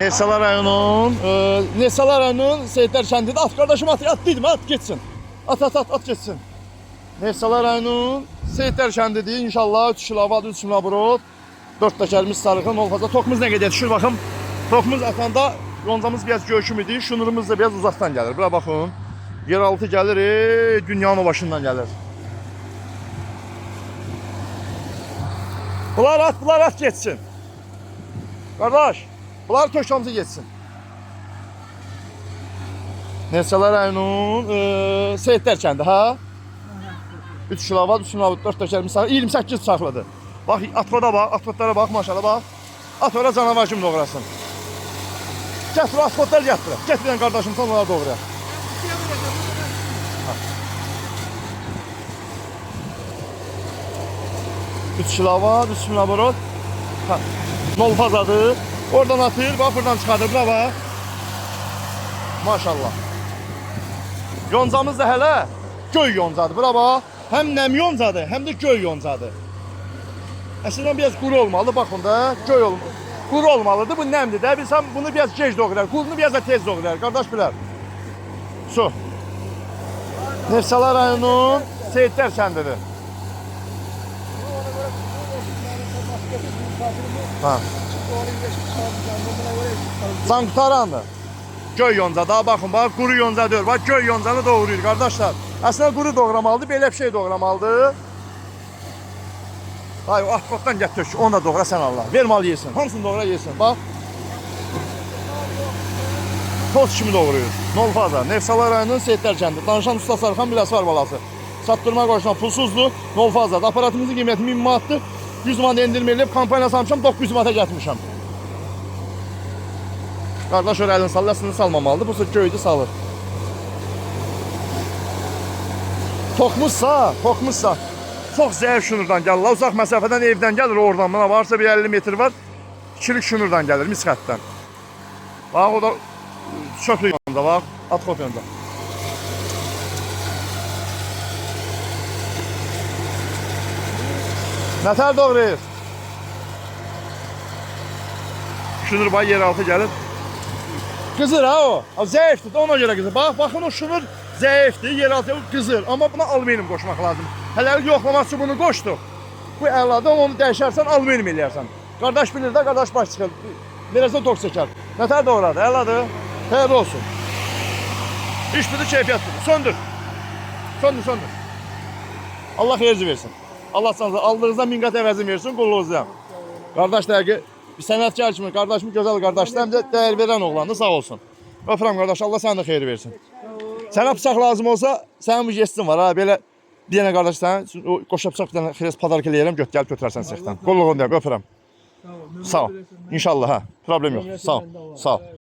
Nesalar rayonunun Seyitler kəndində at qardaşım at dedim at geçsin. At geçsin. Nesalar rayonunun Seyitler kəndidir. İnşallah 3 kilovat 3 kilobrot 4 təkərimiz sarıqın olmasa tokumuz nə qədər düşür baxım. Tokumuz atanda yoncamız biraz göğüşüm idi. Şunurumuz da biraz uzaqdan gəlir. Bura baxın. Yeraltı gəlir, dünyanın başından gəlir. Bunlar at geçsin. Qardaş, bunlar köşkamızı geçsin. Nesalar rayonunun Seyitler kəndi, ha? 3 kilovat, 3 kilovat, 4 təkərimiz sarı, 28 çarxlıdır. Bax, atfotlara bax, maşallah bax. At ora canavar kimi doğrasın. Gətir, atfotlar gətir. Gətirən qardaşım, son onlara doğrayaq. 3 kilovat, 3 kilobrot. Nol fazadır. Oradan atır, bax buradan çıxardır. Bravo. Maşallah. Yoncamız da hələ göy yoncadır. Bravo. Həm nəm yoncadır, həm də göy yoncadır. Əslində biraz quru olmalı. Baxın da, göy olmalı. Quru olmalıdır. Bu nəmdir də. Bilsəm bunu biraz gec doğrar. Qurunu biraz da tez doğrar. Qardaş bilər. Su. Nesalar rayonunun Seyitler kəndidir. Ha. Sankutarandır. Göy yonca daha baxın bax quru yonca deyir. Bax göy yoncanı doğrayır qardaşlar. Əslində quru doğramalıdır, belə bir şey doğramalıdır. Ay o atqotdan gətir, onu da doğra sən Allah. Vermalı yesin. Hamısını doğra yesin. Bax. Toz kimi doğrayır. Nol faza. Nesalar rayonunun Seyitler kəndi. Danışan usta Sarxan Biləsvar balası. Satdırma qoşulan pulsuzdur. Nol fazadır. Aparatımızın qiyməti 1000 manatdır. 100 manat endirməliyib kampanya salmışam 900 manata gətirmişəm. Qardaş öyle əlini salır, əslində salmamalıdır. Bu söz göydü salır. Tokmuzsa çox zəif şunurdan gəlir. Uzaq məsafədən evdən gəlir oradan. Buna varsa bir 50 metr var. İkilik şunurdan gəlir, misqətdən. Bax o da çöplük yanında bax. At xot yanında. Nətər doğrayır? Şunur bax yeraltı gəlir. Qızır ha o. Zəifdir, ona görə qızır. Bax, baxın o şunur zəifdir, yeraltı qızır. Amma buna alüminium qoşmaq lazım. Hələlik yoxlaması bunu qoşduq. Bu əladan onu dəyişərsən, alüminium eləyərsən. Qardaş bilir də, qardaş baş çıxır. Verəsən tok çəkər. Nətər doğradı, əladır. Xeyirli olsun. İş budur, keyfiyyət budur. Söndür. Söndür. Allah xeyirci versin. Allah sanıza aldığınızda min qat əvəzini versin, qulluğunuzdan. Qardaş dəqiq. Bir sənətkar kimi, qardaşım gözəl qardaşlar, həm də dəyər verən oğlandır, sağ olsun. Öpürəm qardaş, Allah sənə də xeyir versin. Sənə bıçaq lazım olsa, sənin bu jestin var ha, belə bir dənə qardaş sən, qoşa bıçaq bir dənə xeyir padark eləyərəm, gəl götürərsən sexdən. Qulluğun deyəm, öpürəm. Sağ ol. İnşallah ha, problem yox. Sağ ol.